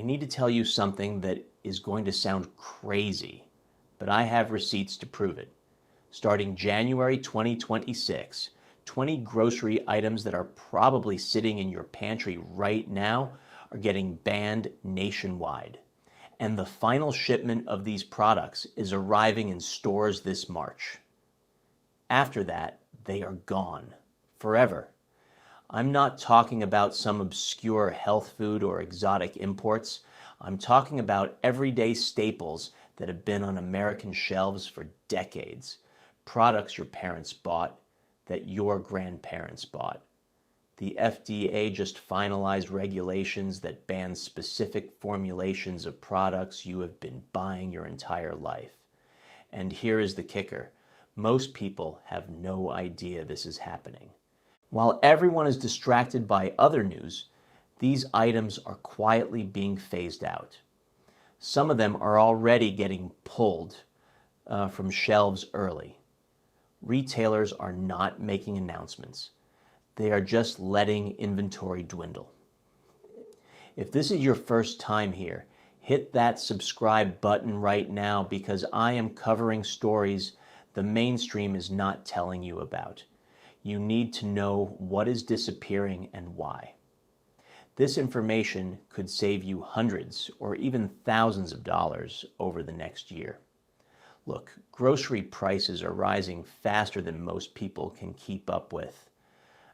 I need to tell you something that is going to sound crazy, but I have receipts to prove it. Starting January 2026, 20 grocery items that are probably sitting in your pantry right now are getting banned nationwide. And the final shipment of these products is arriving in stores this March. After that, they are gone forever. I'm not talking about some obscure health food or exotic imports. I'm talking about everyday staples that have been on American shelves for decades. Products your parents bought, that your grandparents bought. The FDA just finalized regulations that ban specific formulations of products you have been buying your entire life. And here is the kicker. Most people have no idea this is happening. While everyone is distracted by other news, these items are quietly being phased out. Some of them are already getting pulled from shelves early. Retailers are not making announcements. They are just letting inventory dwindle. If this is your first time here, hit that subscribe button right now because I am covering stories the mainstream is not telling you about. You need to know what is disappearing and why. This information could save you hundreds or even thousands of dollars over the next year. Look, grocery prices are rising faster than most people can keep up with.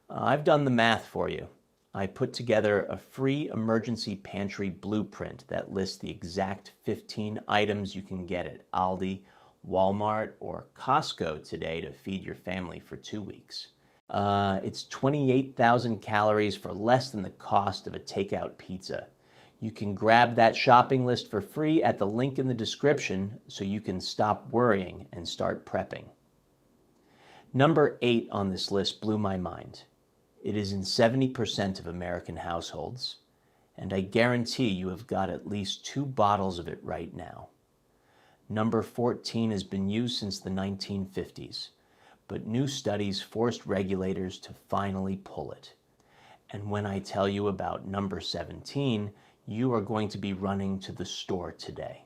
I've done the math for you. I put together a free emergency pantry blueprint that lists the exact 15 items you can get at Aldi, Walmart, or Costco today to feed your family for 2 weeks. It's 28,000 calories for less than the cost of a takeout pizza. You can grab that shopping list for free at the link in the description so you can stop worrying and start prepping. Number 8 on this list blew my mind. It is in 70% of American households, and I guarantee you have got at least 2 bottles of it right now. Number 14 has been used since the 1950s. But new studies forced regulators to finally pull it. And when I tell you about number 17, you are going to be running to the store today.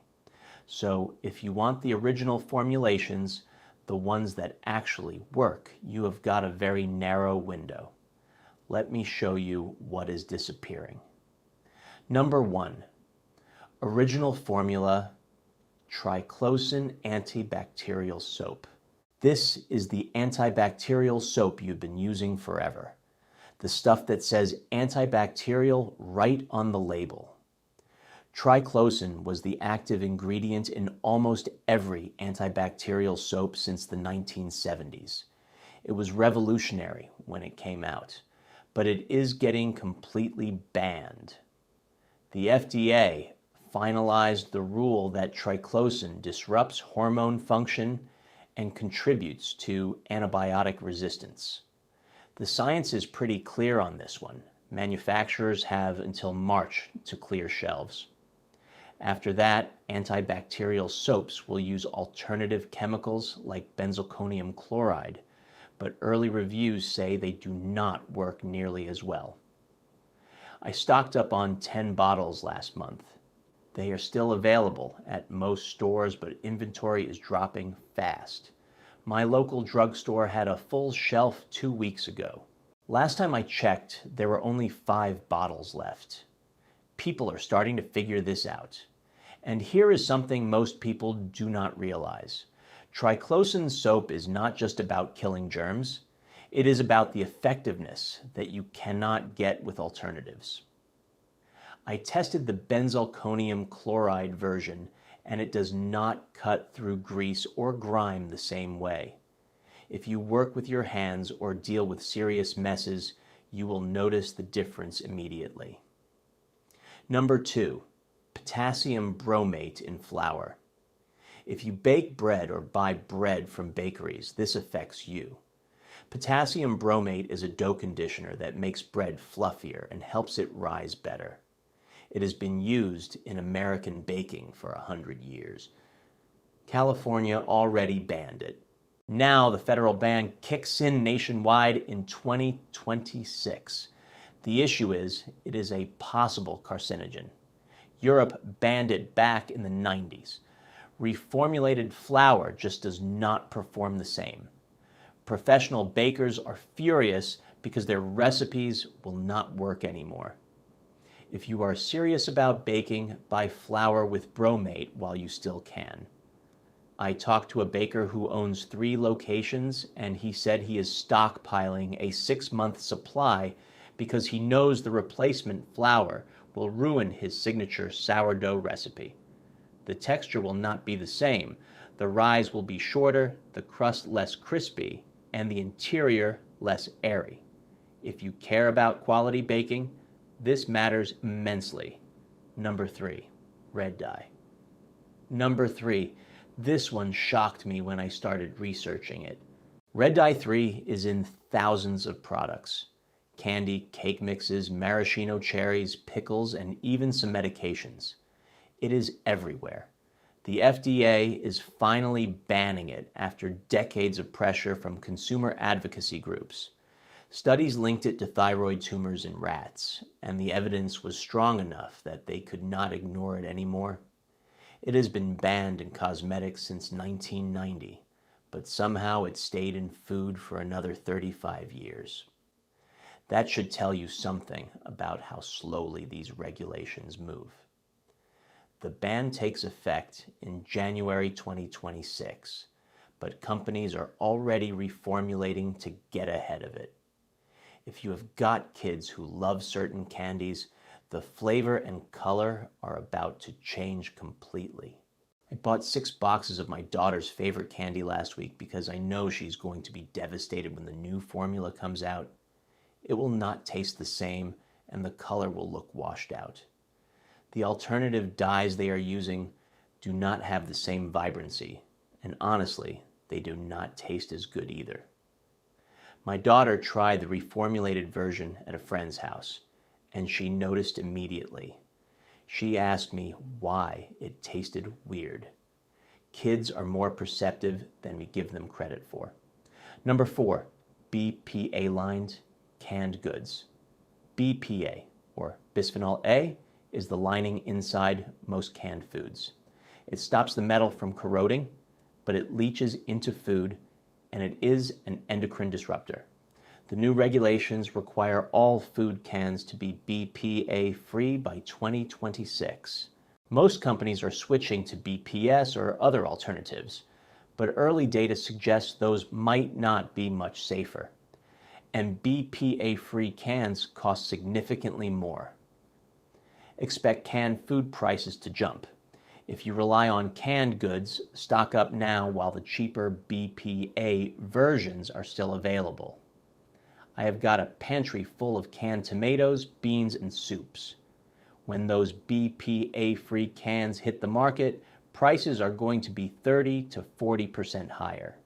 So if you want the original formulations, the ones that actually work, you have got a very narrow window. Let me show you what is disappearing. Number 1, original formula, triclosan antibacterial soap. This is the antibacterial soap you've been using forever. The stuff that says antibacterial right on the label. Triclosan was the active ingredient in almost every antibacterial soap since the 1970s. It was revolutionary when it came out, but it is getting completely banned. The FDA finalized the rule that triclosan disrupts hormone function and contributes to antibiotic resistance. The science is pretty clear on this one. Manufacturers have until March to clear shelves. After that, antibacterial soaps will use alternative chemicals like benzalkonium chloride, but early reviews say they do not work nearly as well. I stocked up on 10 bottles last month. They are still available at most stores, but inventory is dropping fast. My local drugstore had a full shelf 2 weeks ago. Last time I checked, there were only 5 bottles left. People are starting to figure this out. And here is something most people do not realize. Triclosan soap is not just about killing germs. It is about the effectiveness that you cannot get with alternatives. I tested the benzalkonium chloride version, and it does not cut through grease or grime the same way. If you work with your hands or deal with serious messes, you will notice the difference immediately. Number 2, potassium bromate in flour. If you bake bread or buy bread from bakeries, this affects you. Potassium bromate is a dough conditioner that makes bread fluffier and helps it rise better. It has been used in American baking for 100 years. California already banned it. Now the federal ban kicks in nationwide in 2026. The issue is, it is a possible carcinogen. Europe banned it back in the 90s. Reformulated flour just does not perform the same. Professional bakers are furious because their recipes will not work anymore. If you are serious about baking, buy flour with Bromate while you still can. I talked to a baker who owns 3 locations, and he said he is stockpiling a 6-month supply because he knows the replacement flour will ruin his signature sourdough recipe. The texture will not be the same. The rise will be shorter, the crust less crispy, and the interior less airy. If you care about quality baking, this matters immensely. Number 3, red dye. Number 3, this one shocked me when I started researching it. Red dye 3 is in thousands of products. Candy, cake mixes, maraschino cherries, pickles, and even some medications. It is everywhere. The FDA is finally banning it after decades of pressure from consumer advocacy groups. Studies linked it to thyroid tumors in rats, and the evidence was strong enough that they could not ignore it anymore. It has been banned in cosmetics since 1990, but somehow it stayed in food for another 35 years. That should tell you something about how slowly these regulations move. The ban takes effect in January 2026, but companies are already reformulating to get ahead of it. If you have got kids who love certain candies, the flavor and color are about to change completely. I bought 6 boxes of my daughter's favorite candy last week because I know she's going to be devastated when the new formula comes out. It will not taste the same, and the color will look washed out. The alternative dyes they are using do not have the same vibrancy, and honestly, they do not taste as good either. My daughter tried the reformulated version at a friend's house, and she noticed immediately. She asked me why it tasted weird. Kids are more perceptive than we give them credit for. Number 4, BPA-lined canned goods. BPA, or bisphenol A, is the lining inside most canned foods. It stops the metal from corroding, but it leaches into food, and it is an endocrine disruptor. The new regulations require all food cans to be BPA-free by 2026. Most companies are switching to BPS or other alternatives, but early data suggests those might not be much safer. And BPA-free cans cost significantly more. Expect canned food prices to jump. If you rely on canned goods, stock up now while the cheaper BPA versions are still available. I have got a pantry full of canned tomatoes, beans, and soups. When those BPA-free cans hit the market, prices are going to be 30 to 40% higher.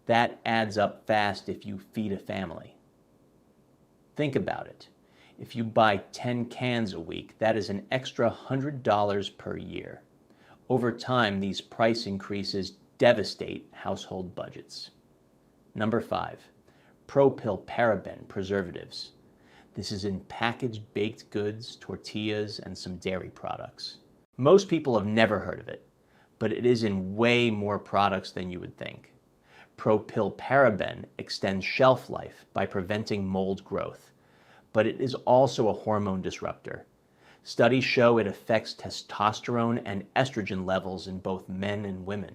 That adds up fast if you feed a family. Think about it. If you buy 10 cans a week, that is an extra $100 per year. Over time, these price increases devastate household budgets. Number 5, Propyl paraben preservatives. This is in packaged baked goods, tortillas, and some dairy products. Most people have never heard of it, but it is in way more products than you would think. Propyl paraben extends shelf life by preventing mold growth, but it is also a hormone disruptor. Studies show it affects testosterone and estrogen levels in both men and women.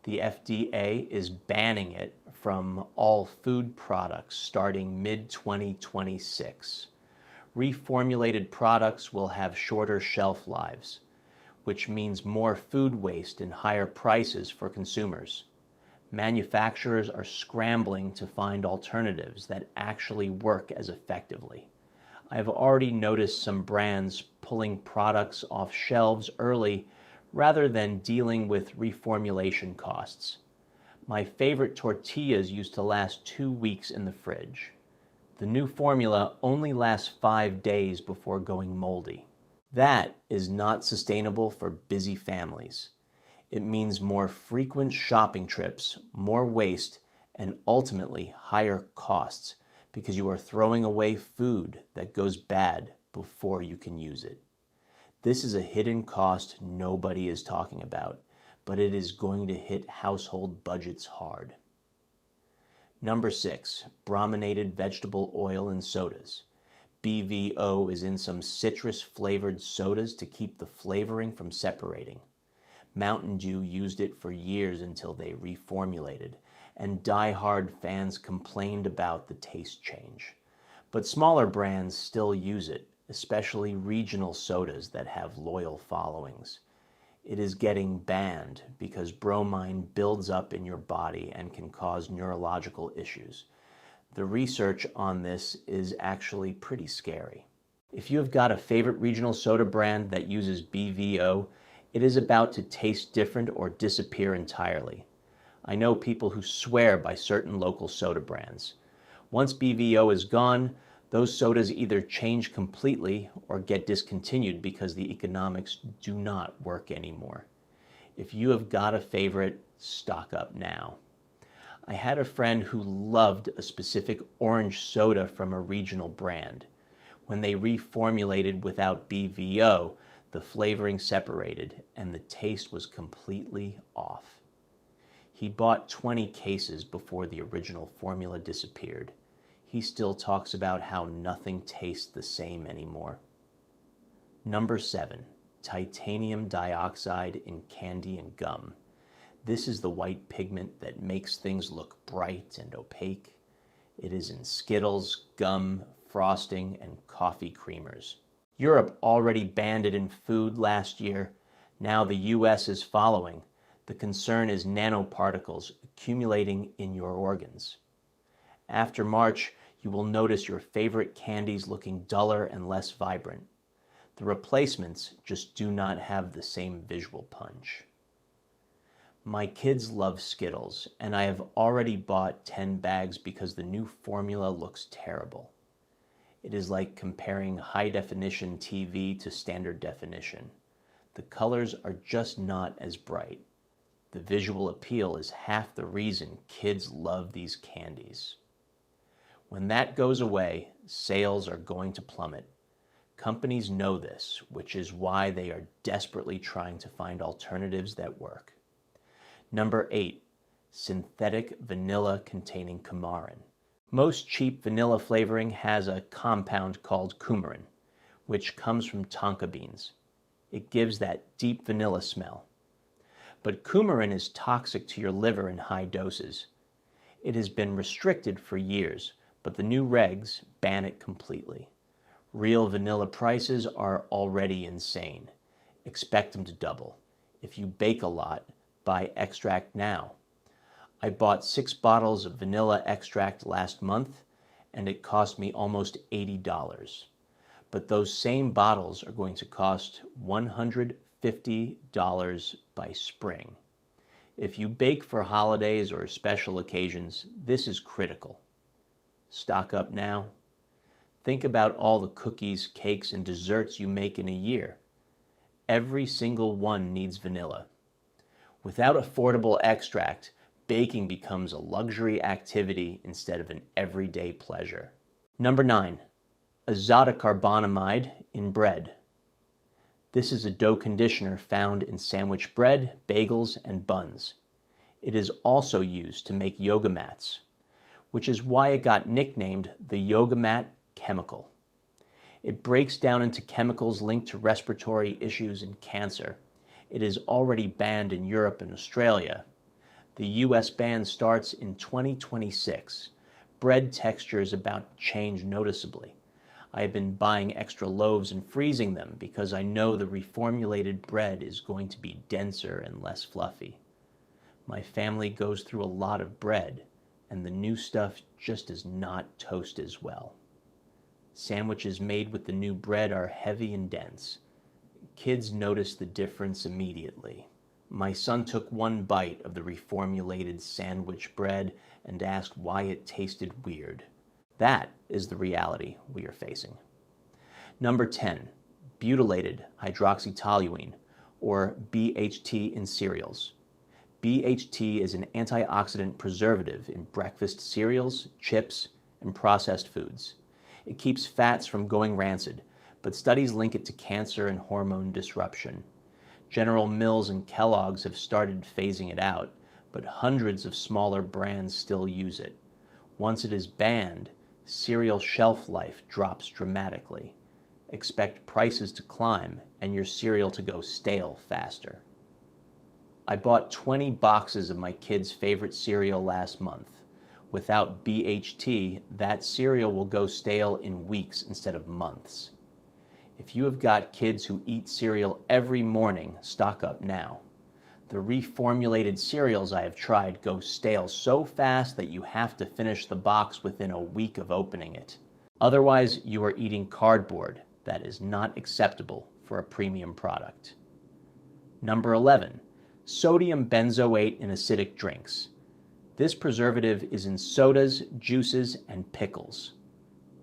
The FDA is banning it from all food products starting mid-2026. Reformulated products will have shorter shelf lives, which means more food waste and higher prices for consumers. Manufacturers are scrambling to find alternatives that actually work as effectively. I have already noticed some brands pulling products off shelves early rather than dealing with reformulation costs. My favorite tortillas used to last 2 weeks in the fridge. The new formula only lasts 5 days before going moldy. That is not sustainable for busy families. It means more frequent shopping trips, more waste, and ultimately higher costs because you are throwing away food that goes bad before you can use it. This is a hidden cost nobody is talking about, but it is going to hit household budgets hard. Number 6, brominated vegetable oil in sodas. BVO is in some citrus-flavored sodas to keep the flavoring from separating. Mountain Dew used it for years until they reformulated, and die-hard fans complained about the taste change. But smaller brands still use it, especially regional sodas that have loyal followings. It is getting banned because bromine builds up in your body and can cause neurological issues. The research on this is actually pretty scary. If you have got a favorite regional soda brand that uses BVO, it is about to taste different or disappear entirely. I know people who swear by certain local soda brands. Once BVO is gone, those sodas either change completely or get discontinued because the economics do not work anymore. If you have got a favorite, stock up now. I had a friend who loved a specific orange soda from a regional brand. When they reformulated without BVO, the flavoring separated and the taste was completely off. He bought 20 cases before the original formula disappeared. He still talks about how nothing tastes the same anymore. Number 7, titanium dioxide in candy and gum. This is the white pigment that makes things look bright and opaque. It is in Skittles, gum, frosting, and coffee creamers. Europe already banned it in food last year. Now the US is following. The concern is nanoparticles accumulating in your organs. After March, you will notice your favorite candies looking duller and less vibrant. The replacements just do not have the same visual punch. My kids love Skittles, and I have already bought 10 bags because the new formula looks terrible. It is like comparing high-definition TV to standard definition. The colors are just not as bright. The visual appeal is half the reason kids love these candies. When that goes away, sales are going to plummet. Companies know this, which is why they are desperately trying to find alternatives that work. Number 8, synthetic vanilla containing coumarin. Most cheap vanilla flavoring has a compound called coumarin, which comes from tonka beans. It gives that deep vanilla smell. But coumarin is toxic to your liver in high doses. It has been restricted for years, but the new regs ban it completely. Real vanilla prices are already insane. Expect them to double. If you bake a lot, buy extract now. I bought 6 bottles of vanilla extract last month, and it cost me almost $80. But those same bottles are going to cost $150 by spring. If you bake for holidays or special occasions, this is critical. Stock up now. Think about all the cookies, cakes, and desserts you make in a year. Every single one needs vanilla. Without affordable extract, baking becomes a luxury activity instead of an everyday pleasure. Number 9, azotocarbonamide in bread. This is a dough conditioner found in sandwich bread, bagels, and buns. It is also used to make yoga mats, which is why it got nicknamed the yoga mat chemical. It breaks down into chemicals linked to respiratory issues and cancer. It is already banned in Europe and Australia. The US ban starts in 2026. Bread texture is about to change noticeably. I have been buying extra loaves and freezing them because I know the reformulated bread is going to be denser and less fluffy. My family goes through a lot of bread, and the new stuff just does not toast as well. Sandwiches made with the new bread are heavy and dense. Kids notice the difference immediately. My son took one bite of the reformulated sandwich bread and asked why it tasted weird. That is the reality we are facing. Number 10, butylated hydroxytoluene, or BHT in cereals. BHT is an antioxidant preservative in breakfast cereals, chips, and processed foods. It keeps fats from going rancid, but studies link it to cancer and hormone disruption. General Mills and Kellogg's have started phasing it out, but hundreds of smaller brands still use it. Once it is banned, cereal shelf life drops dramatically. Expect prices to climb and your cereal to go stale faster. I bought 20 boxes of my kids' favorite cereal last month. Without BHT, that cereal will go stale in weeks instead of months. If you have got kids who eat cereal every morning, stock up now. The reformulated cereals I have tried go stale so fast that you have to finish the box within a week of opening it. Otherwise, you are eating cardboard. That is not acceptable for a premium product. Number 11, sodium benzoate in acidic drinks. This preservative is in sodas, juices, and pickles.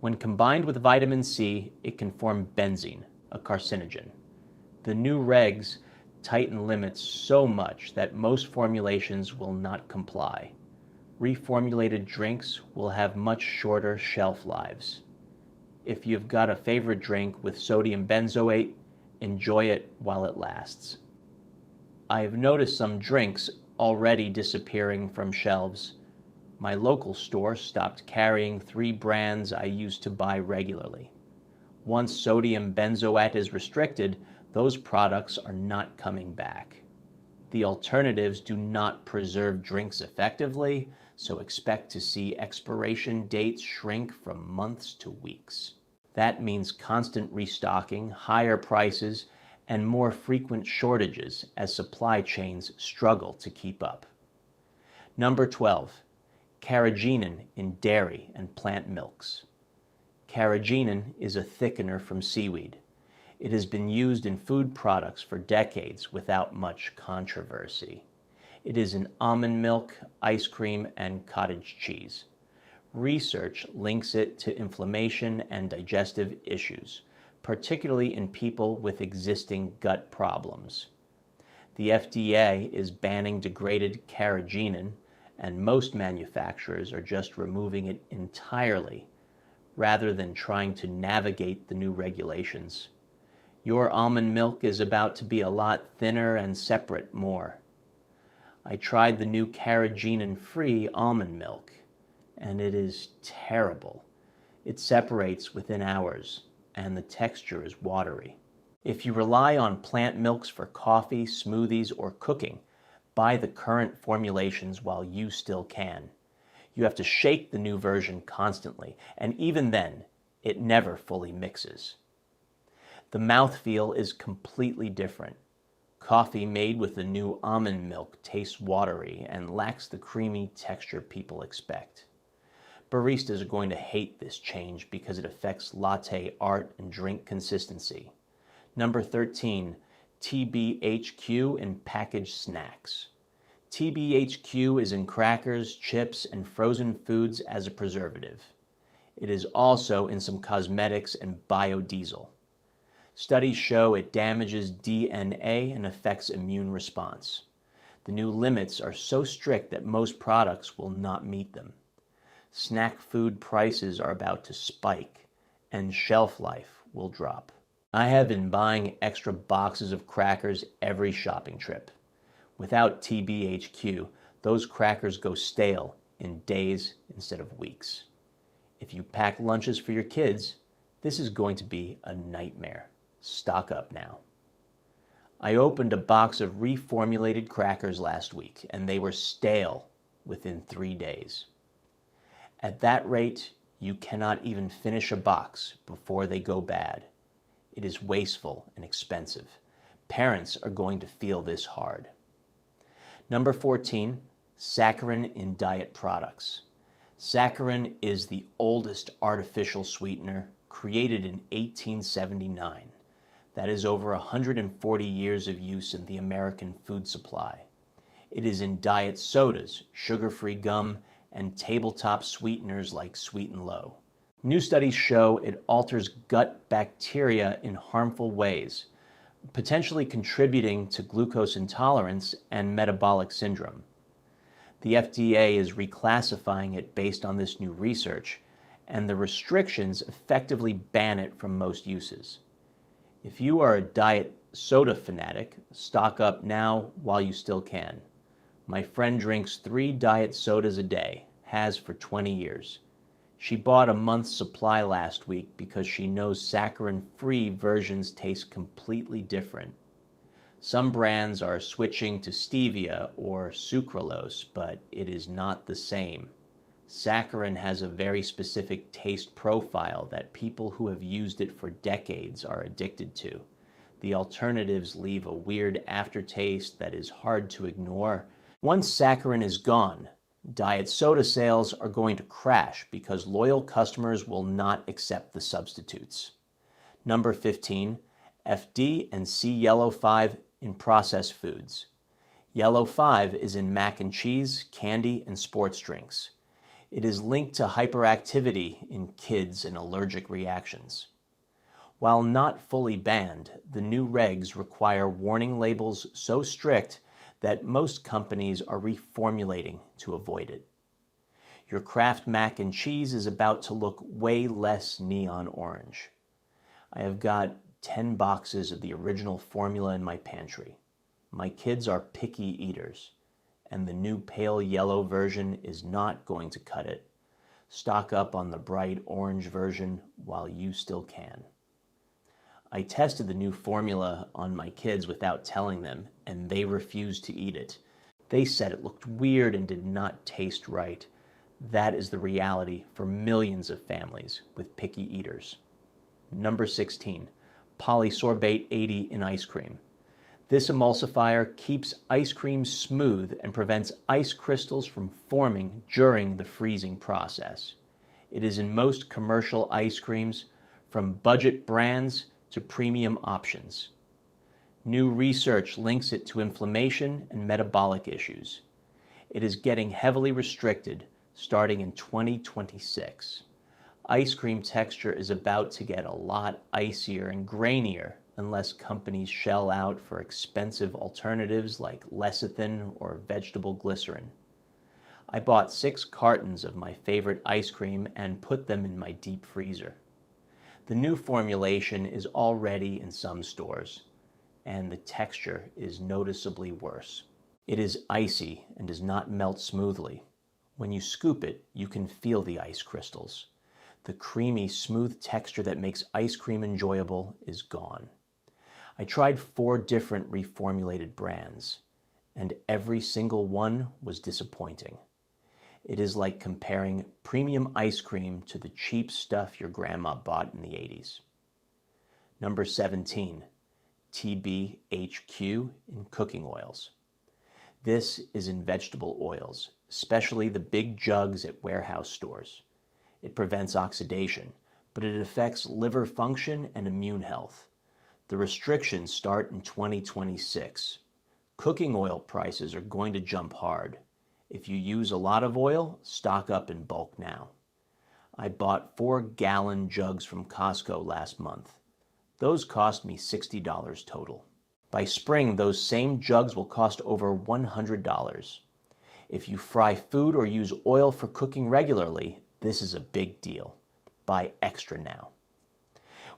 When combined with vitamin C, it can form benzene, a carcinogen. The new regs tighten limits so much that most formulations will not comply. Reformulated drinks will have much shorter shelf lives. If you've got a favorite drink with sodium benzoate, enjoy it while it lasts. I have noticed some drinks already disappearing from shelves. My local store stopped carrying 3 brands I used to buy regularly. Once sodium benzoate is restricted, those products are not coming back. The alternatives do not preserve drinks effectively, so expect to see expiration dates shrink from months to weeks. That means constant restocking, higher prices, and more frequent shortages as supply chains struggle to keep up. Number 12, Carrageenan in dairy and plant milks. Carrageenan is a thickener from seaweed. It has been used in food products for decades without much controversy. It is in almond milk, ice cream, and cottage cheese. Research links it to inflammation and digestive issues, particularly in people with existing gut problems. The FDA is banning degraded carrageenan, and most manufacturers are just removing it entirely, rather than trying to navigate the new regulations. Your almond milk is about to be a lot thinner and separate more. I tried the new carrageenan-free almond milk, and it is terrible. It separates within hours, and the texture is watery. If you rely on plant milks for coffee, smoothies, or cooking, buy the current formulations while you still can. You have to shake the new version constantly, and even then, it never fully mixes. The mouthfeel is completely different. Coffee made with the new almond milk tastes watery and lacks the creamy texture people expect. Baristas are going to hate this change because it affects latte art and drink consistency. Number 13, TBHQ in packaged snacks. TBHQ is in crackers, chips, and frozen foods as a preservative. It is also in some cosmetics and biodiesel. Studies show it damages DNA and affects immune response. The new limits are so strict that most products will not meet them. Snack food prices are about to spike, and shelf life will drop. I have been buying extra boxes of crackers every shopping trip. Without TBHQ, those crackers go stale in days instead of weeks. If you pack lunches for your kids, this is going to be a nightmare. Stock up now. I opened a box of reformulated crackers last week, and they were stale within 3 days. At that rate, you cannot even finish a box before they go bad. It is wasteful and expensive. Parents are going to feel this hard. Number 14, saccharin in diet products. Saccharin is the oldest artificial sweetener, created in 1879. That is over 140 years of use in the American food supply. It is in diet sodas, sugar-free gum, and tabletop sweeteners like Sweet and Low. New studies show it alters gut bacteria in harmful ways, potentially contributing to glucose intolerance and metabolic syndrome. The FDA is reclassifying it based on this new research, and the restrictions effectively ban it from most uses. If you are a diet soda fanatic, stock up now while you still can. My friend drinks 3 diet sodas a day, has for 20 years. She bought a month's supply last week because she knows saccharin-free versions taste completely different. Some brands are switching to stevia or sucralose, but it is not the same. Saccharin has a very specific taste profile that people who have used it for decades are addicted to. The alternatives leave a weird aftertaste that is hard to ignore. Once saccharin is gone, diet soda sales are going to crash because loyal customers will not accept the substitutes. Number 15, FD and C yellow 5 in processed foods. Yellow 5 is in mac and cheese, candy, and sports drinks. It is linked to hyperactivity in kids and allergic reactions. While not fully banned, the new regs require warning labels so strict that most companies are reformulating to avoid it. Your Kraft mac and cheese is about to look way less neon orange. I have got 10 boxes of the original formula in my pantry. My kids are picky eaters, and the new pale yellow version is not going to cut it. Stock up on the bright orange version while you still can. I tested the new formula on my kids without telling them, and they refused to eat it. They said it looked weird and did not taste right. That is the reality for millions of families with picky eaters. Number 16, Polysorbate 80 in ice cream. This emulsifier keeps ice cream smooth and prevents ice crystals from forming during the freezing process. It is in most commercial ice creams, from budget brands to premium options. New research links it to inflammation and metabolic issues. It is getting heavily restricted starting in 2026. Ice cream texture is about to get a lot icier and grainier unless companies shell out for expensive alternatives like lecithin or vegetable glycerin. I bought 6 cartons of my favorite ice cream and put them in my deep freezer. The new formulation is already in some stores, and the texture is noticeably worse. It is icy and does not melt smoothly. When you scoop it, you can feel the ice crystals. The creamy, smooth texture that makes ice cream enjoyable is gone. I tried 4 different reformulated brands, and every single one was disappointing. It is like comparing premium ice cream to the cheap stuff your grandma bought in the 80s. Number 17, TBHQ in cooking oils. This is in vegetable oils, especially the big jugs at warehouse stores. It prevents oxidation, but it affects liver function and immune health. The restrictions start in 2026. Cooking oil prices are going to jump hard. If you use a lot of oil, stock up in bulk now. I bought 4-gallon jugs from Costco last month. Those cost me $60 total. By spring, those same jugs will cost over $100. If you fry food or use oil for cooking regularly, this is a big deal. Buy extra now.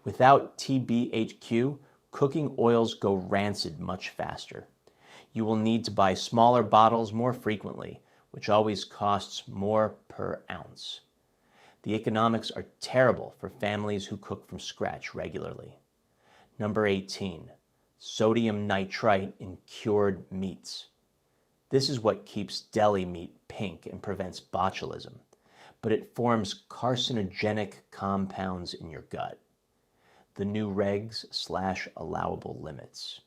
Without TBHQ, cooking oils go rancid much faster. You will need to buy smaller bottles more frequently, which always costs more per ounce. The economics are terrible for families who cook from scratch regularly. Number 18, sodium nitrite in cured meats. This is what keeps deli meat pink and prevents botulism, but it forms carcinogenic compounds in your gut. The new regs/allowable limits.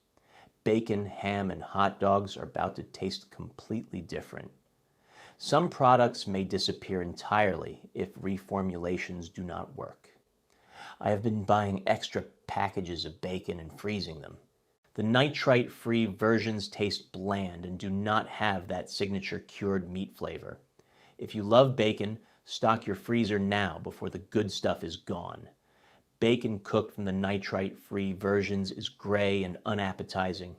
Bacon, ham, and hot dogs are about to taste completely different. Some products may disappear entirely if reformulations do not work. I have been buying extra packages of bacon and freezing them. The nitrite-free versions taste bland and do not have that signature cured meat flavor. If you love bacon, stock your freezer now before the good stuff is gone. Bacon cooked from the nitrite-free versions is gray and unappetizing.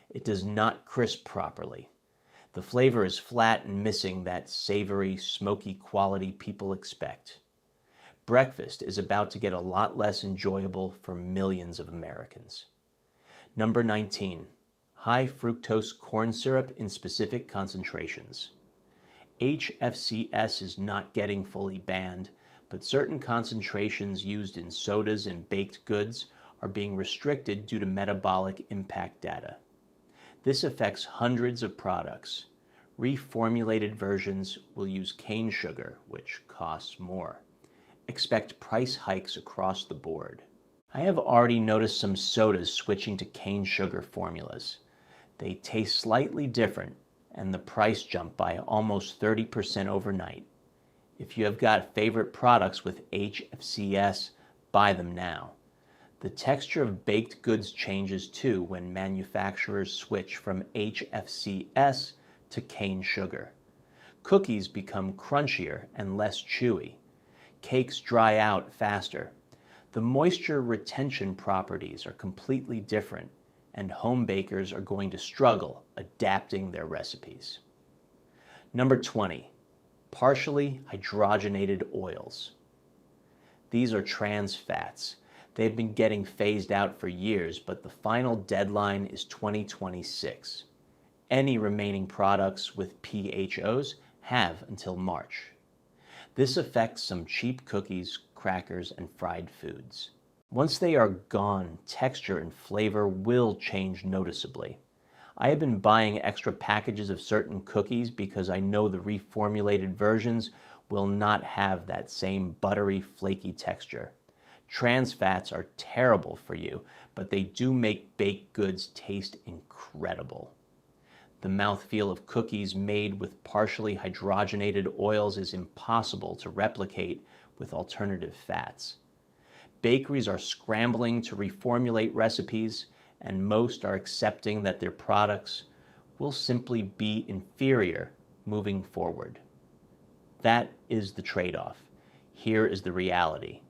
It does not crisp properly. The flavor is flat and missing that savory, smoky quality people expect. Breakfast is about to get a lot less enjoyable for millions of Americans. Number 19, high fructose corn syrup in specific concentrations. HFCS is not getting fully banned, but certain concentrations used in sodas and baked goods are being restricted due to metabolic impact data. This affects hundreds of products. Reformulated versions will use cane sugar, which costs more. Expect price hikes across the board. I have already noticed some sodas switching to cane sugar formulas. They taste slightly different, and the price jumped by almost 30% overnight. If you have got favorite products with HFCS, buy them now. The texture of baked goods changes too when manufacturers switch from HFCS to cane sugar. Cookies become crunchier and less chewy. Cakes dry out faster. The moisture retention properties are completely different, and home bakers are going to struggle adapting their recipes. Number 20, partially hydrogenated oils. These are trans fats. They've been getting phased out for years, but the final deadline is 2026. Any remaining products with PHOs have until March. This affects some cheap cookies, crackers, and fried foods. Once they are gone, texture and flavor will change noticeably. I have been buying extra packages of certain cookies because I know the reformulated versions will not have that same buttery, flaky texture. Trans fats are terrible for you, but they do make baked goods taste incredible. The mouthfeel of cookies made with partially hydrogenated oils is impossible to replicate with alternative fats. Bakeries are scrambling to reformulate recipes, and most are accepting that their products will simply be inferior moving forward. That is the trade-off. Here is the reality.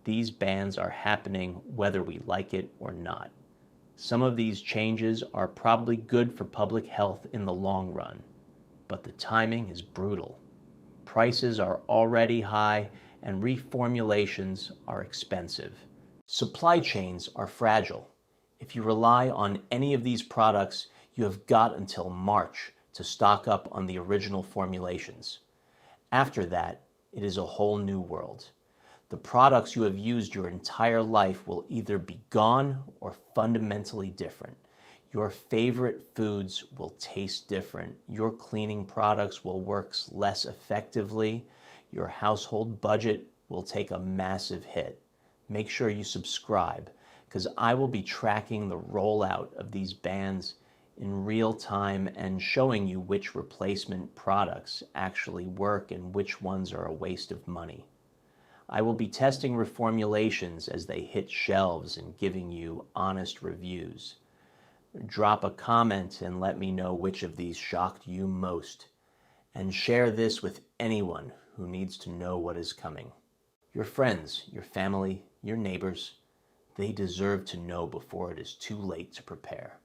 These bans are happening whether we like it or not. Some of these changes are probably good for public health in the long run, but the timing is brutal. Prices are already high, and reformulations are expensive. Supply chains are fragile. If you rely on any of these products, you have got until March to stock up on the original formulations. After that, it is a whole new world. The products you have used your entire life will either be gone or fundamentally different. Your favorite foods will taste different. Your cleaning products will work less effectively. Your household budget will take a massive hit. Make sure you subscribe, because I will be tracking the rollout of these bans in real time and showing you which replacement products actually work and which ones are a waste of money. I will be testing reformulations as they hit shelves and giving you honest reviews. Drop a comment and let me know which of these shocked you most. And share this with anyone who needs to know what is coming. Your friends, your family, your neighbors, they deserve to know before it is too late to prepare.